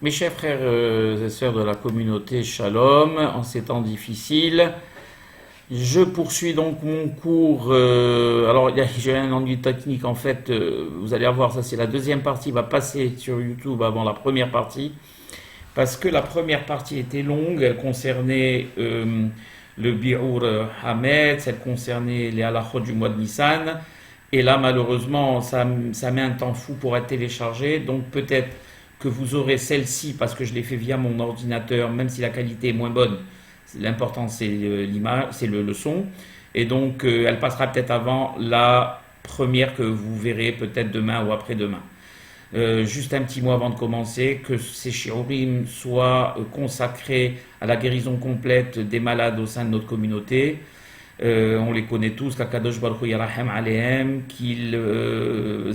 Mes chers frères et sœurs de la communauté Shalom, en ces temps difficiles, je poursuis donc mon cours. Alors, j'ai un ennui technique en fait. Vous allez voir, ça c'est la deuxième partie, va passer sur YouTube avant la première partie, parce que la première partie était longue. Elle concernait le Bi'ur Hametz, elle concernait les halachot du mois de Nissan. Et là, malheureusement, ça met un temps fou pour être téléchargé. Donc peut-être que vous aurez celle-ci parce que je l'ai fait via mon ordinateur, même si la qualité est moins bonne. L'important, c'est l'image, c'est le son. Et donc, elle passera peut-être avant la première que vous verrez peut-être demain ou après-demain. Juste un petit mot avant de commencer, que ces shiurim soient consacrés à la guérison complète des malades au sein de notre communauté. On les connaît tous, qu'Akadosh Baruch Hu Yarachem Alehem, qu'ils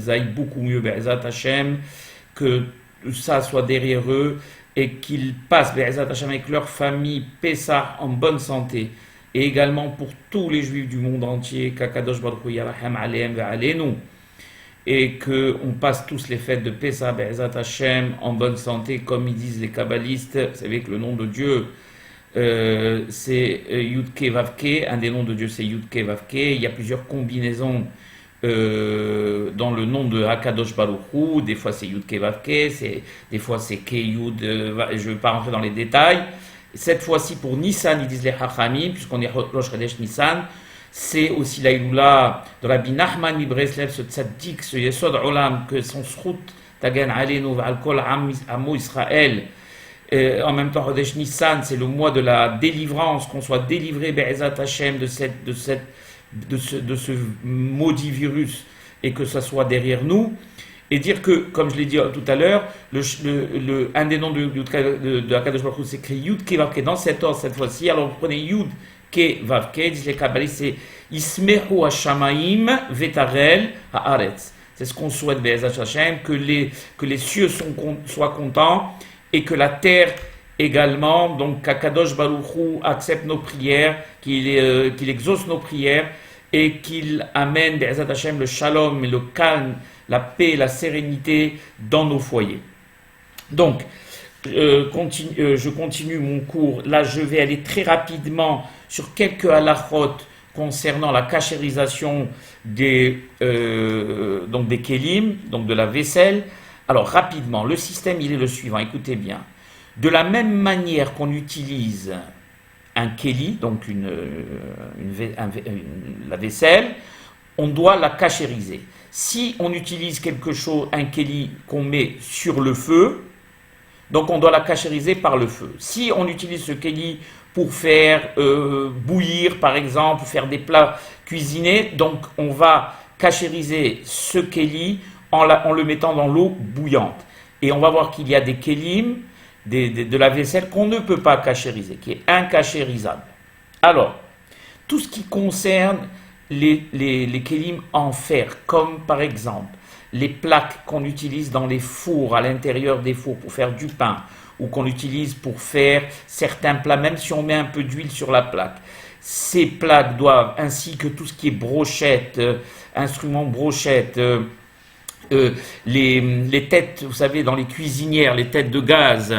aillent beaucoup mieux, Be'ezat Hashem, que ça soit derrière eux et qu'ils passent, Be'ezat Hashem, avec leur famille, Pessah, en bonne santé. Et également pour tous les juifs du monde entier, qu'Akadosh Baruch Hu Yarachem Alehem Ve'alenu, et qu'on passe tous les fêtes de Pessah, Be'ezat Hashem, en bonne santé, comme ils disent les kabbalistes. Vous savez que le nom de Dieu, c'est Yudke Vavke, un des noms de Dieu c'est Yudke Vavke. Il y a plusieurs combinaisons dans le nom de Hakadosh Baruch Hu. Des fois c'est Yudke Vavke, des fois c'est Keyud, je ne vais pas rentrer dans les détails. Cette fois-ci pour Nissan, ils disent les Hachamim, puisqu'on est Rosh Chodesh Nissan, c'est aussi l'Aïloula de Rabbi Nachman Mibreslev, ce tzaddik, ce Yesod Olam, que son srout Tagan Alenu V'al Kol Amo Israël. En même temps, Chodesh Nissan, c'est le mois de la délivrance, qu'on soit délivré Be'ezat Hashem de ce maudit virus et que ça soit derrière nous. Et dire que, comme je l'ai dit tout à l'heure, un des noms de Hakadosh Baruch Hu s'écrit Yud Ke Vav Ke dans cet ordre cette fois-ci. Alors vous prenez Yud Ke Vav Ke, disent les kabbalistes, c'est Ismehu Hashamaim Vetarel Haaretz. C'est ce qu'on souhaite Be'ezat Hashem, que les cieux soient contents et que la terre également, donc qu'Akadosh Baruch Hu accepte nos prières, qu'il exauce nos prières et qu'il amène Be'ezat Hashem le shalom, le calme, la paix, la sérénité dans nos foyers. Donc, je continue mon cours. Là, je vais aller très rapidement sur quelques halachot concernant la kashérisation des kelim, donc de la vaisselle. Alors, rapidement, le système, il est le suivant. Écoutez bien. De la même manière qu'on utilise un keli, donc la vaisselle, on doit la kashériser. Si on utilise quelque chose, un keli qu'on met sur le feu, donc on doit la kashériser par le feu. Si on utilise ce keli pour faire bouillir, par exemple, faire des plats cuisinés, donc on va kashériser ce keli en le mettant dans l'eau bouillante. Et on va voir qu'il y a des kelim, de la vaisselle qu'on ne peut pas kashériser, qui est inkashérisable. Alors, tout ce qui concerne les kelim en fer, comme par exemple les plaques qu'on utilise dans les fours, à l'intérieur des fours pour faire du pain, ou qu'on utilise pour faire certains plats, même si on met un peu d'huile sur la plaque. Ces plaques doivent, ainsi que tout ce qui est brochette, instruments brochette, les têtes, vous savez, dans les cuisinières, les têtes de gaz,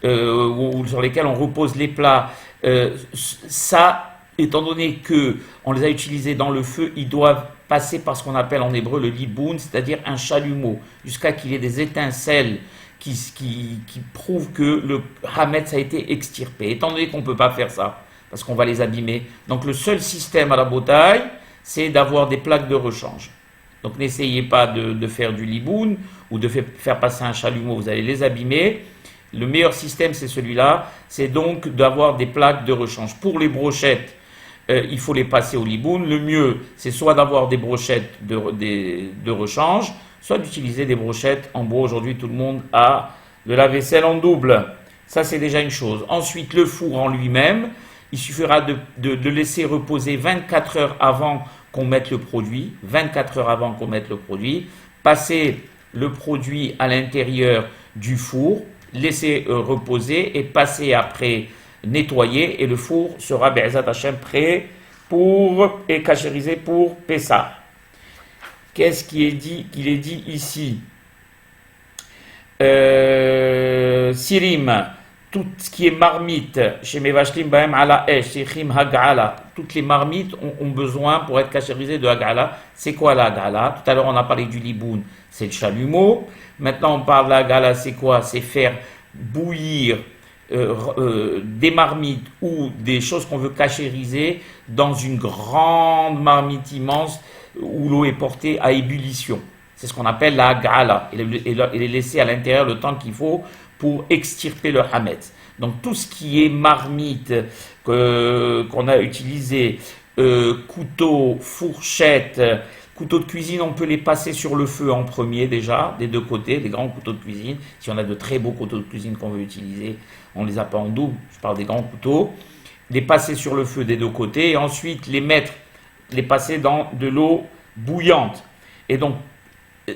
sur lesquelles on repose les plats, ça, étant donné que on les a utilisés dans le feu, ils doivent passer par ce qu'on appelle en hébreu le liboun, c'est-à-dire un chalumeau, jusqu'à qu'il y ait des étincelles qui prouvent que le hametz a été extirpé. Étant donné qu'on ne peut pas faire ça, parce qu'on va les abîmer, donc le seul système à la bataille, c'est d'avoir des plaques de rechange. Donc n'essayez pas de faire du liboun ou de faire passer un chalumeau, vous allez les abîmer. Le meilleur système, c'est celui-là, c'est donc d'avoir des plaques de rechange. Pour les brochettes, il faut les passer au liboun. Le mieux, c'est soit d'avoir des brochettes de rechange, soit d'utiliser des brochettes en bois. Aujourd'hui, tout le monde a de la vaisselle en double. Ça, c'est déjà une chose. Ensuite, le four en lui-même, il suffira de laisser reposer 24 heures avant qu'on mette le produit. 24 heures avant qu'on mette le produit. Passer le produit à l'intérieur du four, laisser reposer et passer après nettoyer et le four sera Be'ezat Hashem prêt et kashérisé pour Pessah. Qu'est-ce qu'il est dit ici? Si Messirim, tout ce qui est marmite, chez Mevashlim Bahem ala Esh, Shechim Hagala, toutes les marmites ont besoin pour être cachérisées de Hagala. C'est quoi la Hagala? Tout à l'heure on a parlé du liboun, c'est le chalumeau. Maintenant on parle de la Hagala, c'est quoi? C'est faire bouillir des marmites ou des choses qu'on veut cachériser dans une grande marmite immense où l'eau est portée à ébullition. C'est ce qu'on appelle la Hagala. Elle est laissée à l'intérieur le temps qu'il faut pour extirper le hametz. Donc tout ce qui est marmite qu'on a utilisé, couteau, fourchette, couteau de cuisine, on peut les passer sur le feu en premier déjà, des deux côtés, des grands couteaux de cuisine. Si on a de très beaux couteaux de cuisine qu'on veut utiliser, on les a pas en double, je parle des grands couteaux. Les passer sur le feu des deux côtés et ensuite les passer dans de l'eau bouillante. Et donc,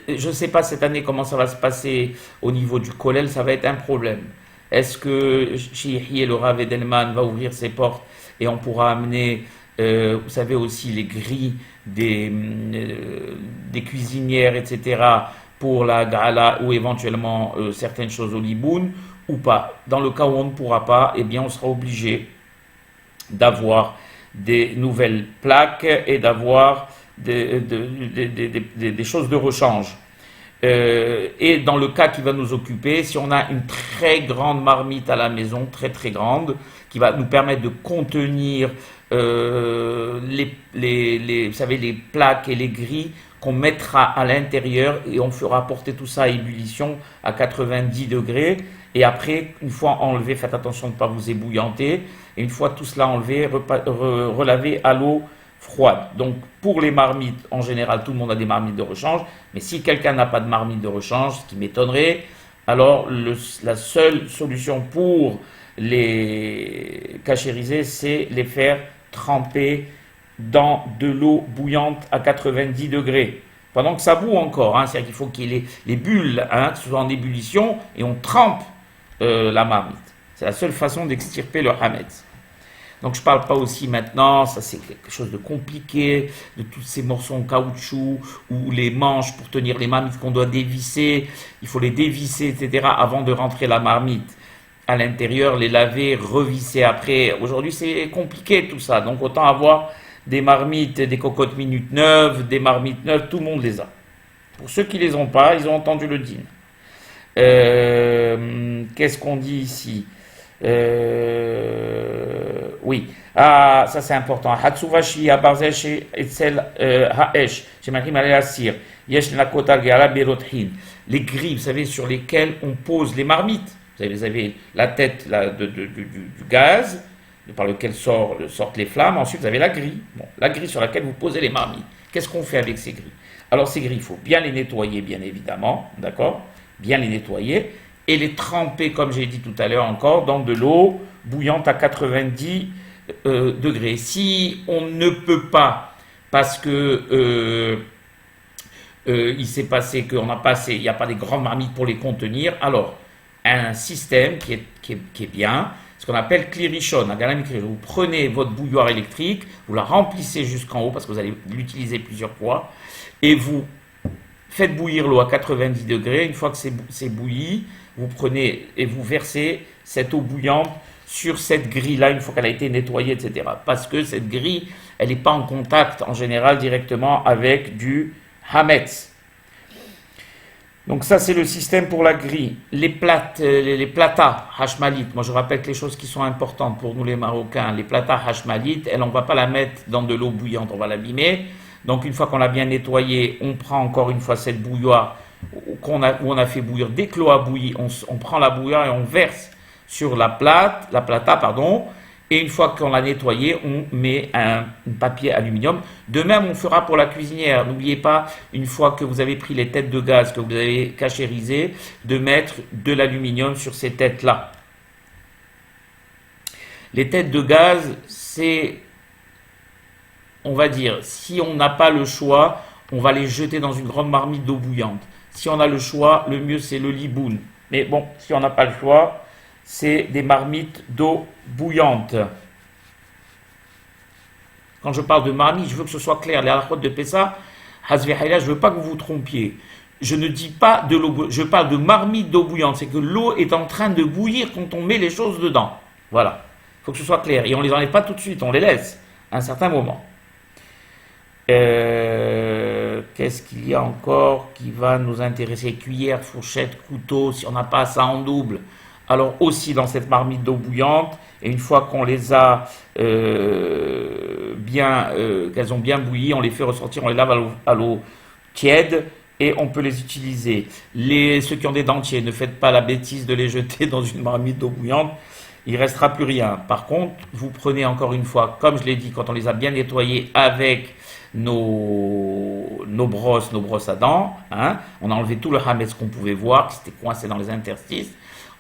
je ne sais pas cette année comment ça va se passer au niveau du kollel, ça va être un problème. Est-ce que Chihi, le Rav Edelman, va ouvrir ses portes et on pourra amener, vous savez aussi, les grilles des cuisinières, etc., pour la gala ou éventuellement certaines choses au liboun ou pas. Dans le cas où on ne pourra pas, eh bien on sera obligé d'avoir des nouvelles plaques et d'avoir des choses de rechange. Et dans le cas qui va nous occuper, si on a une très grande marmite à la maison, très très grande, qui va nous permettre de contenir vous savez, les plaques et les grilles qu'on mettra à l'intérieur et on fera porter tout ça à ébullition à 90 degrés. Et après, une fois enlevé, faites attention de ne pas vous ébouillanter. Et une fois tout cela enlevé, relaver à l'eau froide. Donc pour les marmites, en général, tout le monde a des marmites de rechange. Mais si quelqu'un n'a pas de marmite de rechange, ce qui m'étonnerait, alors la seule solution pour les cachériser, c'est les faire tremper dans de l'eau bouillante à 90 degrés. Pendant que ça bout encore, hein, c'est-à-dire qu'il faut qu'il y ait les bulles, hein, que ce soit en ébullition, et on trempe la marmite. C'est la seule façon d'extirper le hametz. Donc je ne parle pas aussi maintenant, ça c'est quelque chose de compliqué, de tous ces morceaux en caoutchouc, ou les manches pour tenir les marmites qu'on doit dévisser, il faut les dévisser, etc., avant de rentrer la marmite à l'intérieur, les laver, revisser après. Aujourd'hui c'est compliqué tout ça, donc autant avoir des marmites, des cocottes minutes neuves, des marmites neuves, tout le monde les a. Pour ceux qui ne les ont pas, ils ont entendu le din. Qu'est-ce qu'on dit ici? Oui. Ah, ça c'est important. Hatsuvashi abarzesh etzel haesh. Shemachim ale asir. Yesh nakota gala berothin. Les grilles, vous savez, sur lesquelles on pose les marmites. Vous avez la tête du gaz par lequel sortent les flammes. Ensuite, vous avez la grille. Bon, la grille sur laquelle vous posez les marmites. Qu'est-ce qu'on fait avec ces grilles? Alors, ces grilles, il faut bien les nettoyer, bien évidemment. D'accord? Bien les nettoyer. Et les tremper, comme j'ai dit tout à l'heure encore, dans de l'eau bouillante à 90 degrés. Si on ne peut pas, parce que il s'est passé qu'on a passé, il n'y a pas des grandes marmites pour les contenir, alors un système qui est bien, ce qu'on appelle klirishon. Vous prenez votre bouilloire électrique, vous la remplissez jusqu'en haut, parce que vous allez l'utiliser plusieurs fois, et vous faites bouillir l'eau à 90 degrés. Une fois que c'est bouilli, vous prenez et vous versez cette eau bouillante sur cette grille-là, une fois qu'elle a été nettoyée, etc. Parce que cette grille, elle n'est pas en contact, en général, directement avec du hametz. Donc ça, c'est le système pour la grille. Les platas hashmalit, moi je rappelle que les choses qui sont importantes pour nous les Marocains, les platas hashmalit, on ne va pas la mettre dans de l'eau bouillante, on va l'abîmer. Donc une fois qu'on l'a bien nettoyée, on prend encore une fois cette bouilloire où on a fait bouillir. Dès que l'eau a bouilli, on prend la bouilloire et on verse sur la plata, et une fois qu'on l'a nettoyée, on met un papier aluminium. De même, on fera pour la cuisinière. N'oubliez pas, une fois que vous avez pris les têtes de gaz que vous avez cachérisées, de mettre de l'aluminium sur ces têtes-là. Les têtes de gaz, c'est, on va dire, si on n'a pas le choix, on va les jeter dans une grande marmite d'eau bouillante. Si on a le choix, le mieux c'est le liboun. Mais bon, si on n'a pas le choix, c'est des marmites d'eau bouillante. Quand je parle de marmite, je veux que ce soit clair. Les halakhot de Pessah, je ne veux pas que vous vous trompiez. je ne dis pas de l'eau, je parle de marmite d'eau bouillante, c'est que l'eau est en train de bouillir quand on met les choses dedans. Voilà, il faut que ce soit clair. Et on ne les enlève pas tout de suite, on les laisse à un certain moment. Qu'est-ce qu'il y a encore qui va nous intéresser? Cuillère, fourchette, couteau, si on n'a pas ça en double. Alors aussi dans cette marmite d'eau bouillante, et une fois qu'on les a qu'elles ont bien bouilli, on les fait ressortir, on les lave à l'eau tiède et on peut les utiliser. Ceux qui ont des dentiers, ne faites pas la bêtise de les jeter dans une marmite d'eau bouillante, il ne restera plus rien. Par contre, vous prenez encore une fois, comme je l'ai dit, quand on les a bien nettoyés avec nos brosses à dents, hein, on a enlevé tout le hametz qu'on pouvait voir, qui s'était coincé dans les interstices.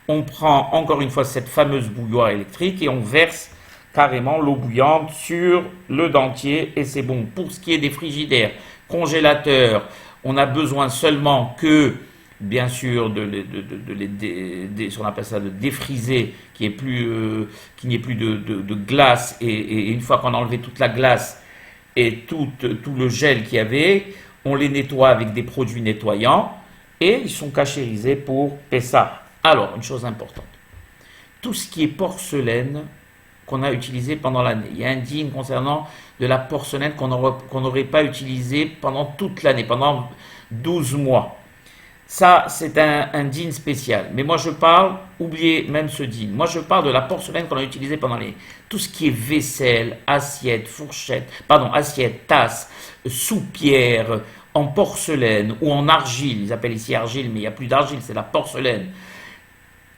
On prend encore une fois cette fameuse bouilloire électrique et on verse carrément l'eau bouillante sur le dentier et c'est bon. Pour ce qui est des frigidaires, congélateurs, on a besoin seulement que, bien sûr, on appelle ça de défriser, qu'il n'y ait plus de glace et une fois qu'on a enlevé toute la glace et tout le gel qu'il y avait, on les nettoie avec des produits nettoyants et ils sont cachérisés pour Pessah. Alors, une chose importante, tout ce qui est porcelaine qu'on a utilisé pendant l'année, il y a un dîme concernant de la porcelaine qu'on n'aurait pas utilisé pendant toute l'année, pendant 12 mois. Ça, c'est un dîme spécial. Mais moi, je parle, oubliez même ce dîme, moi, je parle de la porcelaine qu'on a utilisée pendant l'année. Tout ce qui est vaisselle, assiette, tasse, soupière, en porcelaine ou en argile, ils appellent ici argile, mais il n'y a plus d'argile, c'est la porcelaine.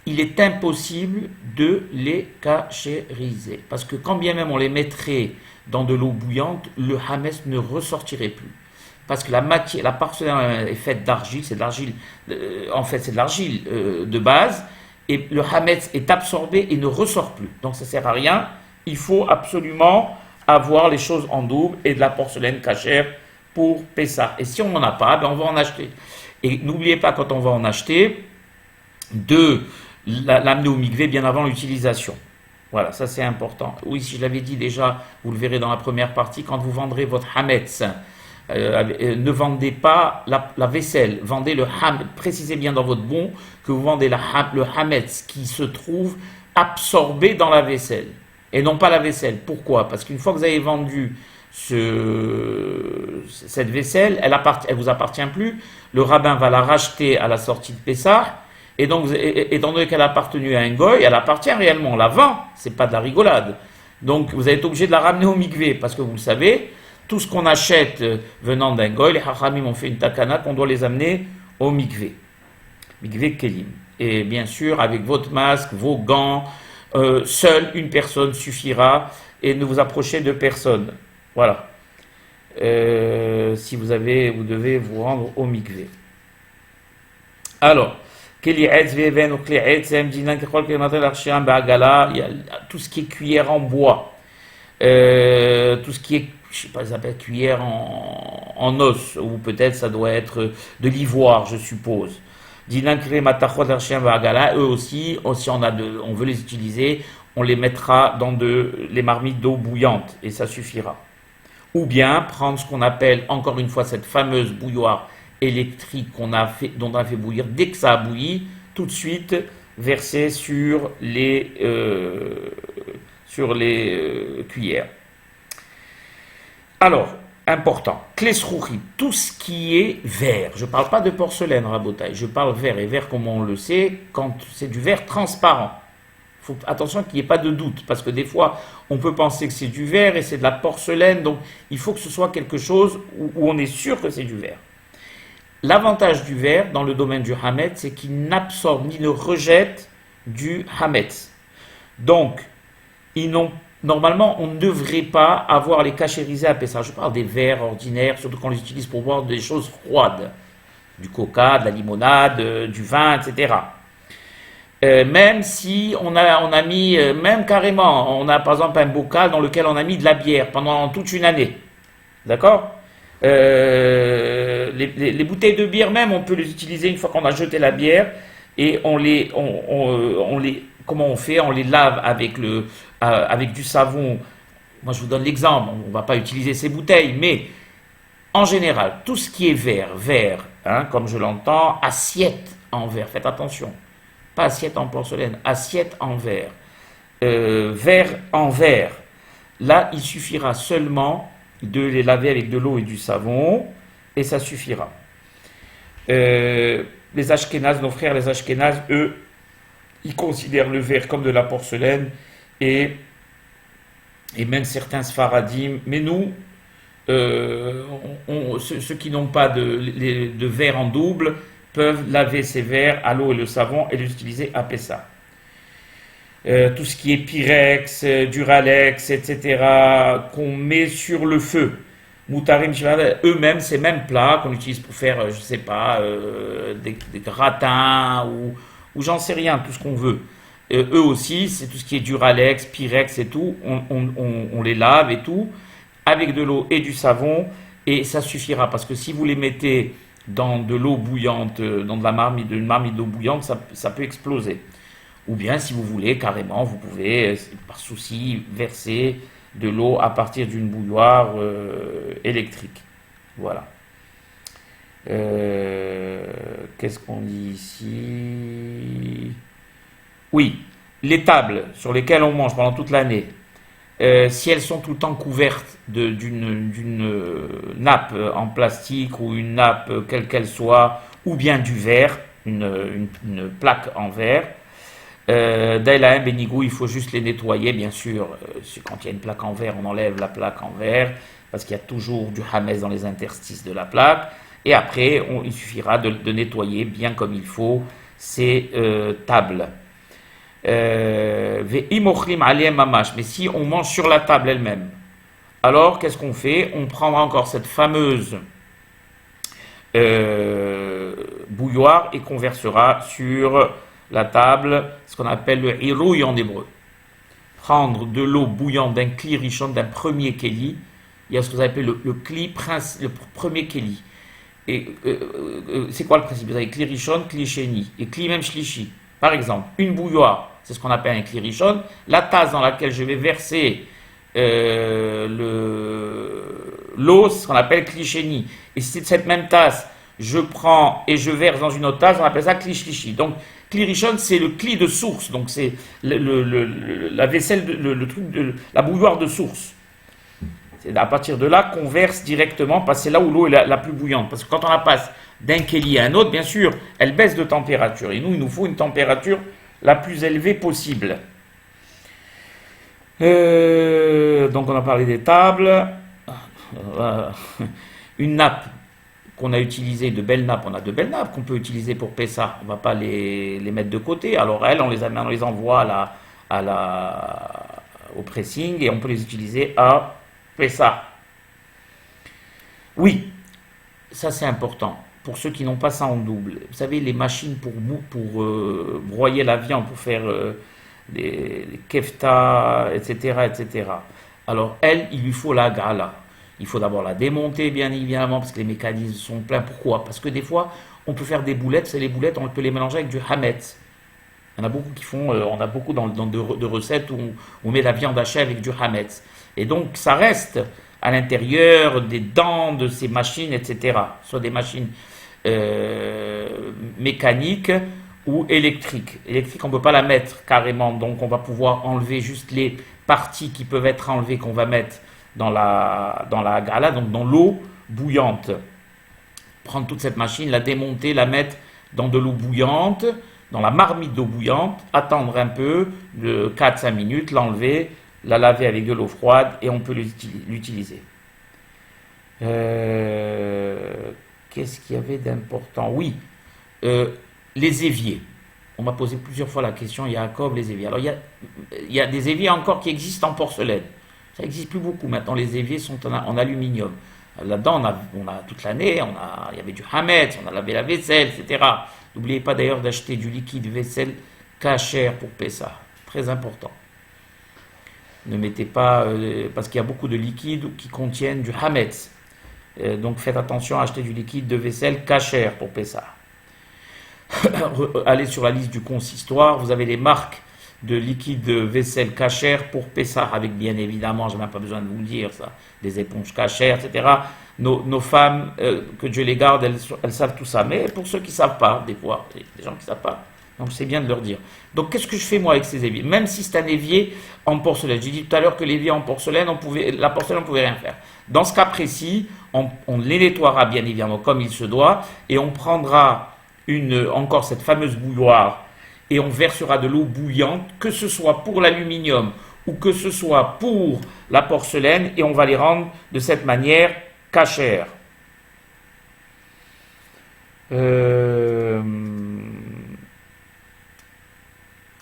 Il est impossible de les cachériser. Parce que quand bien même on les mettrait dans de l'eau bouillante, le hametz ne ressortirait plus. Parce que la porcelaine est faite d'argile, c'est de l'argile, c'est de l'argile de base, et le hametz est absorbé et ne ressort plus. Donc ça ne sert à rien. Il faut absolument avoir les choses en double et de la porcelaine cachère pour Pessah. Et si on n'en a pas, on va en acheter. Et n'oubliez pas, quand on va en acheter, de l'amener au mikvé bien avant l'utilisation. Voilà, ça c'est important. Oui, si je l'avais dit déjà, vous le verrez dans la première partie, quand vous vendrez votre hametz, ne vendez pas la vaisselle, vendez le hametz, précisez bien dans votre bon que vous vendez le hametz qui se trouve absorbé dans la vaisselle, et non pas la vaisselle. Pourquoi? Parce qu'une fois que vous avez vendu cette vaisselle, elle vous appartient plus, le rabbin va la racheter à la sortie de Pessah. Et donc, étant donné qu'elle a appartenu à un goy, elle appartient réellement, on la vend, c'est pas de la rigolade. Donc, vous êtes obligé de la ramener au mikvé, parce que vous le savez, tout ce qu'on achète venant d'un goy, les hachamim ont fait une takana qu'on doit les amener au mikvé. Mikvé kelim. Et bien sûr, avec votre masque, vos gants, seule une personne suffira, et ne vous approchez de personne. Voilà. Si vous devez vous rendre au mikvé. Alors, il y a tout ce qui est cuillère en bois, tout ce qui est, je sais pas, ils appellent cuillère en os, ou peut-être ça doit être de l'ivoire, je suppose. Eux aussi, si on veut les utiliser, on les mettra dans les marmites d'eau bouillante, et ça suffira. Ou bien prendre ce qu'on appelle, encore une fois, cette fameuse bouilloire électrique dont on a fait bouillir, dès que ça a bouilli, tout de suite verser sur les cuillères. Alors, important, klesrouchim, tout ce qui est verre, je ne parle pas de porcelaine, rabotaille, je parle verre, et verre, comme on le sait, quand c'est du verre transparent. Attention qu'il n'y ait pas de doute, parce que des fois, on peut penser que c'est du verre et c'est de la porcelaine, donc il faut que ce soit quelque chose où on est sûr que c'est du verre. L'avantage du verre dans le domaine du hametz, c'est qu'il n'absorbe ni ne rejette du hametz. Donc, normalement, on ne devrait pas avoir les cachérisés à Pessah. Je parle des verres ordinaires, surtout quand on les utilise pour boire des choses froides, du coca, de la limonade, du vin, etc. Même si on a mis, même carrément, on a par exemple un bocal dans lequel on a mis de la bière pendant toute une année. D'accord? Les bouteilles de bière même, on peut les utiliser une fois qu'on a jeté la bière et comment on fait? On les lave avec du savon. Moi, je vous donne l'exemple. On ne va pas utiliser ces bouteilles, mais en général, tout ce qui est verre, hein, comme je l'entends, assiette en verre, faites attention, pas assiette en porcelaine, assiette en verre, verre en verre. Là, il suffira seulement de les laver avec de l'eau et du savon, et ça suffira. Les Ashkénazes, nos frères les Ashkénazes, eux, ils considèrent le verre comme de la porcelaine, et même certains Sfaradim, mais nous, ceux qui n'ont pas de verre en double, peuvent laver ces verres à l'eau et le savon et les utiliser à Pessah. Tout ce qui est Pyrex, Duralex, etc., qu'on met sur le feu, Moutarim, eux-mêmes, ces mêmes plats qu'on utilise pour faire, je sais pas, des gratins ou j'en sais rien, tout ce qu'on veut. Eux aussi, c'est tout ce qui est Duralex, Pyrex et tout, on les lave et tout, avec de l'eau et du savon, et ça suffira, parce que si vous les mettez dans de l'eau bouillante, dans une marmite d'eau bouillante, ça peut exploser. Ou bien, si vous voulez, carrément, vous pouvez, par souci, verser de l'eau à partir d'une bouilloire électrique. Voilà. Qu'est-ce qu'on dit ici? Oui, les tables sur lesquelles on mange pendant toute l'année, si elles sont tout le temps couvertes d'une nappe en plastique ou une nappe quelle qu'elle soit, ou bien du verre, une plaque en verre, Daïlahem Benigou, il faut juste les nettoyer, bien sûr. Quand il y a une plaque en verre, on enlève la plaque en verre, parce qu'il y a toujours du hametz dans les interstices de la plaque. Et après, il suffira de nettoyer bien comme il faut ces tables. Mais si on mange sur la table elle-même, alors qu'est-ce qu'on fait? On prendra encore cette fameuse bouilloire et qu'on versera sur la table, ce qu'on appelle le hirouille en hébreu. Prendre de l'eau bouillante d'un kli rishon, d'un premier keli. Il y a ce que vous appelez le kli, le premier keli. Et c'est quoi le principe? Vous avez kli rishon, kli sheni et kli même shlishi. Par exemple, une bouilloire, c'est ce qu'on appelle un kli rishon. La tasse dans laquelle je vais verser l'eau, c'est ce qu'on appelle kli sheni. Et si c'est de cette même tasse, je prends et je verse dans une autre tasse, on appelle ça kli shlishi. Donc, Kli Rishon, c'est le kli de source, donc c'est la vaisselle, la bouilloire de source. C'est à partir de là qu'on verse directement, parce que c'est là où l'eau est la plus bouillante. Parce que quand on la passe d'un keli à un autre, bien sûr, elle baisse de température. Et nous, il nous faut une température la plus élevée possible. Donc on a parlé des tables. Une nappe qu'on a utilisé, de belles nappes, on a de belles nappes qu'on peut utiliser pour Pessah, on ne va pas les mettre de côté, alors on les envoie au pressing et on peut les utiliser à Pessah. Oui, ça c'est important, pour ceux qui n'ont pas ça en double. Vous savez, les machines pour broyer la viande, pour faire les kefta, etc. Alors il lui faut la gala. Il faut d'abord la démonter, bien évidemment, parce que les mécanismes sont pleins. Pourquoi? Parce que des fois, on peut faire des boulettes. C'est les boulettes, on peut les mélanger avec du hametz. Il y en a beaucoup qui font, on a beaucoup dans de recettes où on met la viande hachée avec du hametz. Et donc, ça reste à l'intérieur des dents de ces machines, etc. Soit des machines mécaniques ou électriques. Électrique, on ne peut pas la mettre carrément, donc on va pouvoir enlever juste les parties qui peuvent être enlevées qu'on va mettre dans la gala, donc dans l'eau bouillante. Prendre toute cette machine, la démonter, la mettre dans de l'eau bouillante, dans la marmite d'eau bouillante, attendre un peu, de 4-5 minutes, l'enlever, la laver avec de l'eau froide et on peut l'utiliser. Qu'est-ce qu'il y avait d'important? Oui, les éviers. On m'a posé plusieurs fois la question, Jacob, les éviers. Alors il y a des éviers encore qui existent en porcelaine. Ça n'existe plus beaucoup. Maintenant, les éviers sont en aluminium. Là-dedans, on a toute l'année, il y avait du hametz, on a lavé la vaisselle, etc. N'oubliez pas d'ailleurs d'acheter du liquide vaisselle kasher pour Pessah. Très important. Ne mettez pas, parce qu'il y a beaucoup de liquides qui contiennent du hametz. Donc faites attention à acheter du liquide de vaisselle kasher pour Pessah. Allez sur la liste du consistoire, vous avez les marques de liquide de vaisselle kasher pour Pessah, avec bien évidemment, je n'ai même pas besoin de vous le dire ça, des éponges kasher, etc. nos femmes, que Dieu les garde, elles savent tout ça. Mais pour ceux qui ne savent pas, des fois, des gens qui ne savent pas, donc c'est bien de leur dire. Donc qu'est-ce que je fais moi avec ces éviers? Même si c'est un évier en porcelaine. J'ai dit tout à l'heure que l'évier en porcelaine, la porcelaine, on ne pouvait rien faire. Dans ce cas précis, on les nettoiera bien évidemment comme il se doit, et on prendra encore cette fameuse bouilloire, et on versera de l'eau bouillante, que ce soit pour l'aluminium ou que ce soit pour la porcelaine, et on va les rendre de cette manière cachère.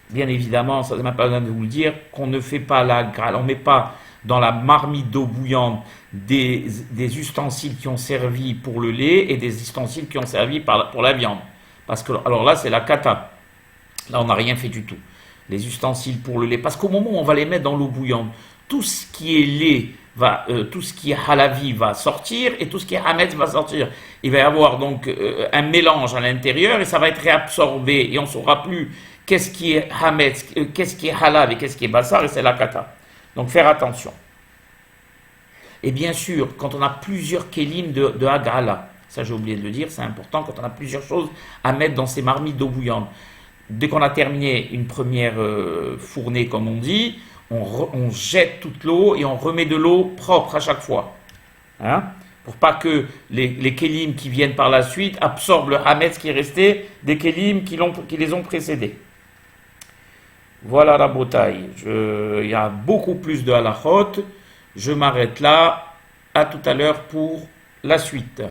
Bien évidemment, ça ne m'a pas besoin de vous le dire, qu'on ne fait pas la Graal, on ne met pas dans la marmite d'eau bouillante des ustensiles qui ont servi pour le lait et des ustensiles qui ont servi pour la viande. Parce que, alors là, c'est la cata. Là, on n'a rien fait du tout. Les ustensiles pour le lait. Parce qu'au moment où on va les mettre dans l'eau bouillante, tout ce qui est lait, tout ce qui est halavi va sortir et tout ce qui est hametz va sortir. Il va y avoir donc un mélange à l'intérieur et ça va être réabsorbé et on ne saura plus qu'est-ce qui est hametz, qu'est-ce qui est halav et qu'est-ce qui est bassar, et c'est la kata. Donc faire attention. Et bien sûr, quand on a plusieurs kélim de Hagala, ça j'ai oublié de le dire, c'est important, quand on a plusieurs choses à mettre dans ces marmites d'eau bouillante. Dès qu'on a terminé une première fournée, comme on dit, on jette toute l'eau et on remet de l'eau propre à chaque fois. Hein? Pour pas que les kélim qui viennent par la suite absorbent le hametz qui est resté des kélim qui les ont précédés. Voilà la bataille. Il y a beaucoup plus de halachot. Je m'arrête là. À tout à l'heure pour la suite.